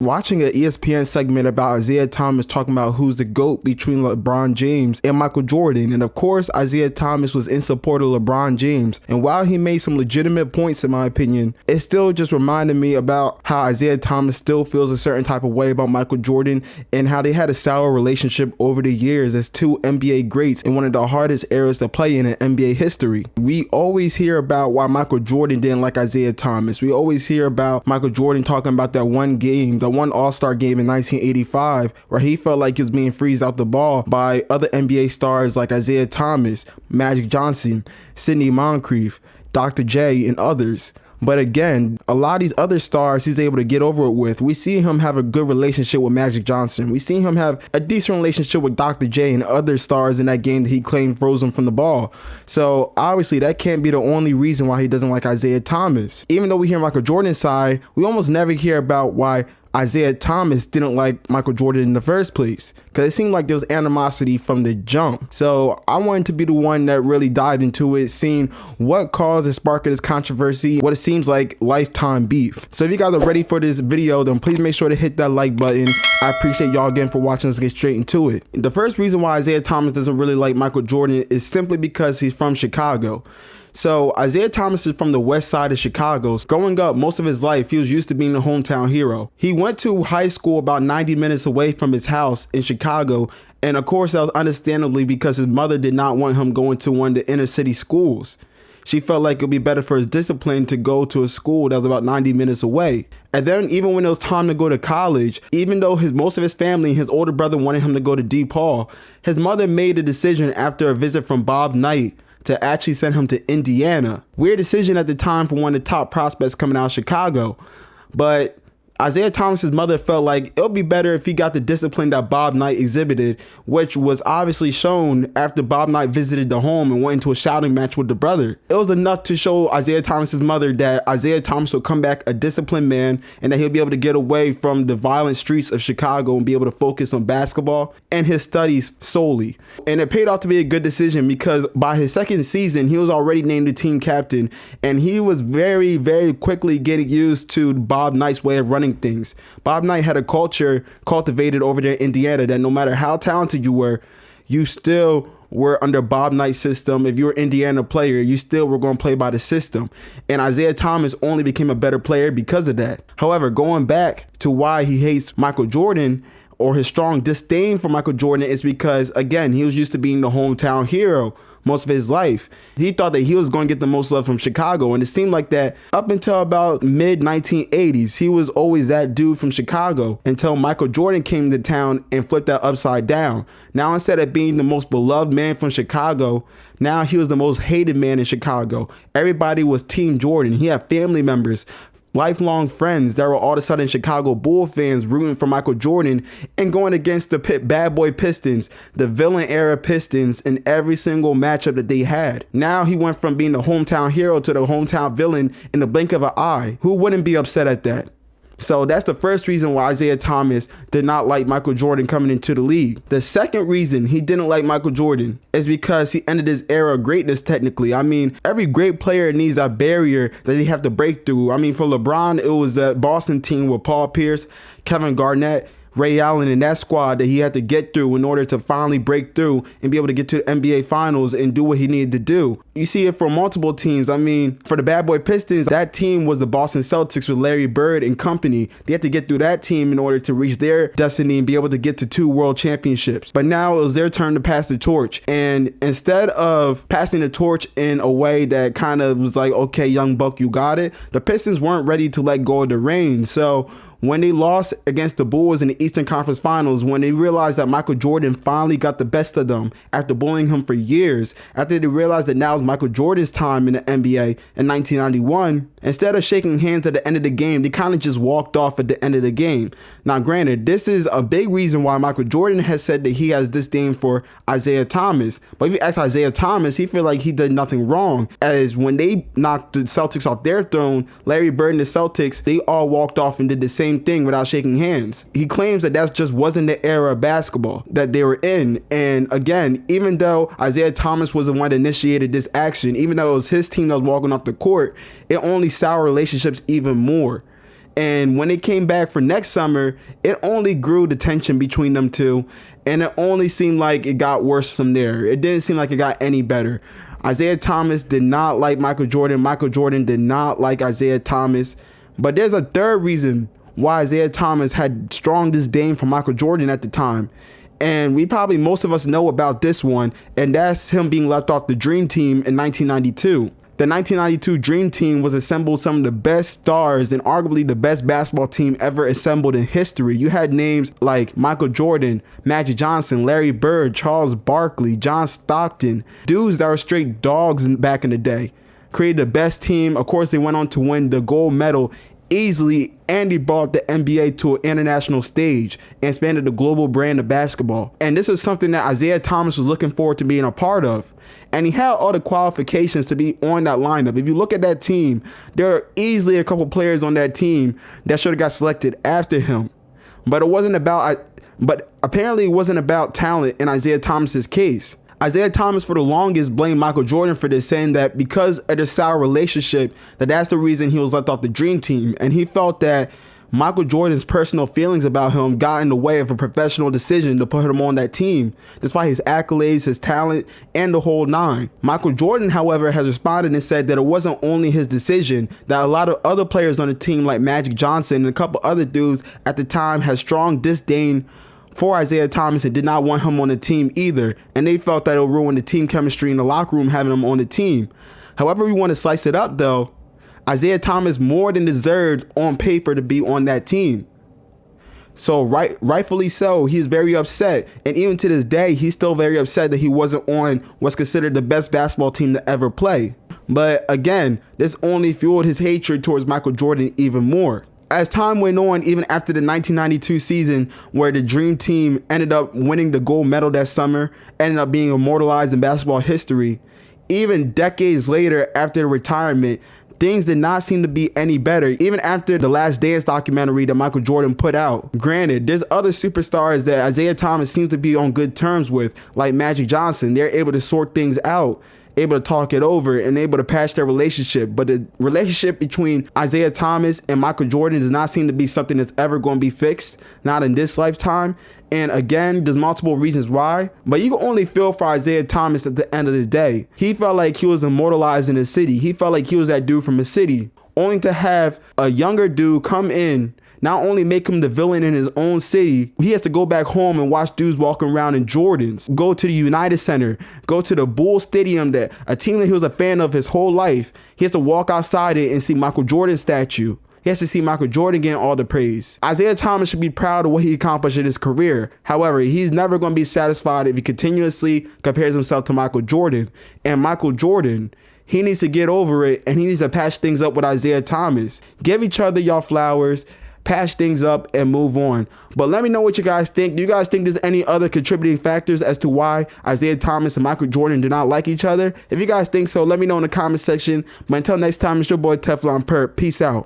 Watching an ESPN segment about Isiah Thomas talking about who's the GOAT between LeBron James and Michael Jordan. And of course, Isiah Thomas was in support of LeBron James. And while he made some legitimate points, in my opinion, it still just reminded me about how Isiah Thomas still feels a certain type of way about Michael Jordan and how they had a sour relationship over the years as two NBA greats in one of the hardest eras to play in NBA history. We always hear about why Michael Jordan didn't like Isiah Thomas. We always hear about Michael Jordan talking about that one game, the one All-Star game in 1985, where he felt like he was being freezed out the ball by other NBA stars like Isiah Thomas, Magic Johnson, Sidney Moncrief, Dr. J, and others. But again, a lot of these other stars he's able to get over it with. We see him have a good relationship with Magic Johnson. We see him have a decent relationship with Dr. J and other stars in that game that he claimed froze him from the ball. So obviously that can't be the only reason why he doesn't like Isiah Thomas. Even though we hear Michael Jordan's side, we almost never hear about why Isiah Thomas didn't like Michael Jordan in the first place, because it seemed like there was animosity from the jump. So I wanted to be the one that really dived into it, seeing what caused the spark of this controversy, what it seems like lifetime beef. So if you guys are ready for this video, then please make sure to hit that like button. I appreciate y'all again for watching. Let's get straight into it. The first reason why Isiah Thomas doesn't really like Michael Jordan is simply because he's from Chicago. So Isiah Thomas is from the west side of Chicago. Growing up, most of his life, he was used to being the hometown hero. He went to high school about 90 minutes away from his house in Chicago. And of course, that was understandably because his mother did not want him going to one of the inner city schools. She felt like it would be better for his discipline to go to a school that was about 90 minutes away. And then even when it was time to go to college, even though most of his family and his older brother wanted him to go to DePaul, his mother made a decision after a visit from Bob Knight to actually send him to Indiana. Weird decision at the time for one of the top prospects coming out of Chicago. But Isiah Thomas's mother felt like it would be better if he got the discipline that Bob Knight exhibited, which was obviously shown after Bob Knight visited the home and went into a shouting match with the brother. It was enough to show Isiah Thomas's mother that Isiah Thomas would come back a disciplined man and that he'll be able to get away from the violent streets of Chicago and be able to focus on basketball and his studies solely. And it paid off to be a good decision, because by his second season, he was already named the team captain, and he was very, very quickly getting used to Bob Knight's way of running things. Bob Knight had a culture cultivated over there in Indiana that no matter how talented you were, you still were under Bob Knight's system. If you were an Indiana player, you still were going to play by the system. And Isiah Thomas only became a better player because of that. However, going back to why he hates Michael Jordan, or his strong disdain for Michael Jordan, is because, again, he was used to being the hometown hero most of his life. He thought that he was going to get the most love from Chicago, and it seemed like that up until about mid 1980s. He was always that dude from Chicago until Michael Jordan came to town and flipped that upside down. Now, instead of being the most beloved man from Chicago, now he was the most hated man in Chicago. Everybody was Team Jordan. He had family members, lifelong friends that were all of a sudden Chicago Bull fans rooting for Michael Jordan and going against the bad boy Pistons, the villain era Pistons, in every single matchup that they had. Now he went from being the hometown hero to the hometown villain in the blink of an eye. Who wouldn't be upset at that? So that's the first reason why Isiah Thomas did not like Michael Jordan coming into the league. The second reason he didn't like Michael Jordan is because he ended his era of greatness, technically. I mean, every great player needs that barrier that they have to break through. I mean, for LeBron, it was that Boston team with Paul Pierce, Kevin Garnett, Ray Allen, and that squad that he had to get through in order to finally break through and be able to get to the NBA Finals and do what he needed to do. You see it for multiple teams. I mean, for the bad boy Pistons, that team was the Boston Celtics with Larry Bird and company. They had to get through that team in order to reach their destiny and be able to get to 2 world championships. But now it was their turn to pass the torch. And instead of passing the torch in a way that kind of was like, okay, young buck, you got it, the Pistons weren't ready to let go of the reins. So when they lost against the Bulls in the Eastern Conference Finals, when they realized that Michael Jordan finally got the best of them after bullying him for years, after they realized that now is Michael Jordan's time in the NBA in 1991, instead of shaking hands at the end of the game, they kind of just walked off at the end of the game. Now, granted, this is a big reason why Michael Jordan has said that he has disdain for Isiah Thomas. But if you ask Isiah Thomas, he feel like he did nothing wrong, as when they knocked the Celtics off their throne, Larry Bird and the Celtics, they all walked off and did the same thing without shaking hands. He claims that that just wasn't the era of basketball that they were in. And again, even though Isiah Thomas was the one that initiated this action, even though it was his team that was walking off the court, it only soured relationships even more. And when they came back for next summer, it only grew the tension between them two. And it only seemed like it got worse from there. It didn't seem like it got any better. Isiah Thomas did not like Michael Jordan. Michael Jordan did not like Isiah Thomas. But there's a third reason why Isiah Thomas had strong disdain for Michael Jordan at the time. And most of us know about this one, and that's him being left off the Dream Team in 1992. The 1992 Dream Team was assembled some of the best stars and arguably the best basketball team ever assembled in history. You had names like Michael Jordan, Magic Johnson, Larry Bird, Charles Barkley, John Stockton, dudes that were straight dogs back in the day. Created the best team. Of course, they went on to win the gold medal easily, and he brought the NBA to an international stage and expanded the global brand of basketball. And this was something that Isiah Thomas was looking forward to being a part of. And he had all the qualifications to be on that lineup. If you look at that team, there are easily a couple players on that team that should have got selected after him. But apparently it wasn't about talent in Isiah Thomas's case. Isiah Thomas for the longest blamed Michael Jordan for this, saying that because of their sour relationship, that's the reason he was left off the Dream Team. And he felt that Michael Jordan's personal feelings about him got in the way of a professional decision to put him on that team, despite his accolades, his talent, and the whole nine. Michael Jordan, however, has responded and said that it wasn't only his decision, that a lot of other players on the team like Magic Johnson and a couple other dudes at the time had strong disdain for Isiah Thomas and did not want him on the team either, and they felt that it would ruin the team chemistry in the locker room having him on the team. However we want to slice it up though, Isiah Thomas more than deserved on paper to be on that team. So rightfully so, he's very upset, and even to this day he's still very upset that he wasn't on what's considered the best basketball team to ever play. But again, this only fueled his hatred towards Michael Jordan even more. As time went on, even after the 1992 season where the Dream Team ended up winning the gold medal that summer, ended up being immortalized in basketball history, even decades later after the retirement, things did not seem to be any better, even after the Last Dance documentary that Michael Jordan put out. Granted, there's other superstars that Isiah Thomas seems to be on good terms with, like Magic Johnson. They're able to sort things out, able to talk it over, and able to patch their relationship. But the relationship between Isiah Thomas and Michael Jordan does not seem to be something that's ever going to be fixed, not in this lifetime. And again, there's multiple reasons why, but you can only feel for Isiah Thomas at the end of the day. He felt like he was immortalized in his city. He felt like he was that dude from his city, only to have a younger dude come in, not only make him the villain in his own city, he has to go back home and watch dudes walking around in Jordans, go to the United Center, go to the Bull Stadium, that a team that he was a fan of his whole life. He has to walk outside it and see Michael Jordan's statue. He has to see Michael Jordan getting all the praise. Isiah Thomas should be proud of what he accomplished in his career. However, he's never going to be satisfied if he continuously compares himself to Michael Jordan. And Michael Jordan, he needs to get over it, and he needs to patch things up with Isiah Thomas. Give each other your flowers, patch things up, and move on. But let me know what you guys think. Do you guys think there's any other contributing factors as to why Isiah Thomas and Michael Jordan do not like each other? If you guys think so, let me know in the comment section. But until next time, it's your boy Teflon Perp. Peace out.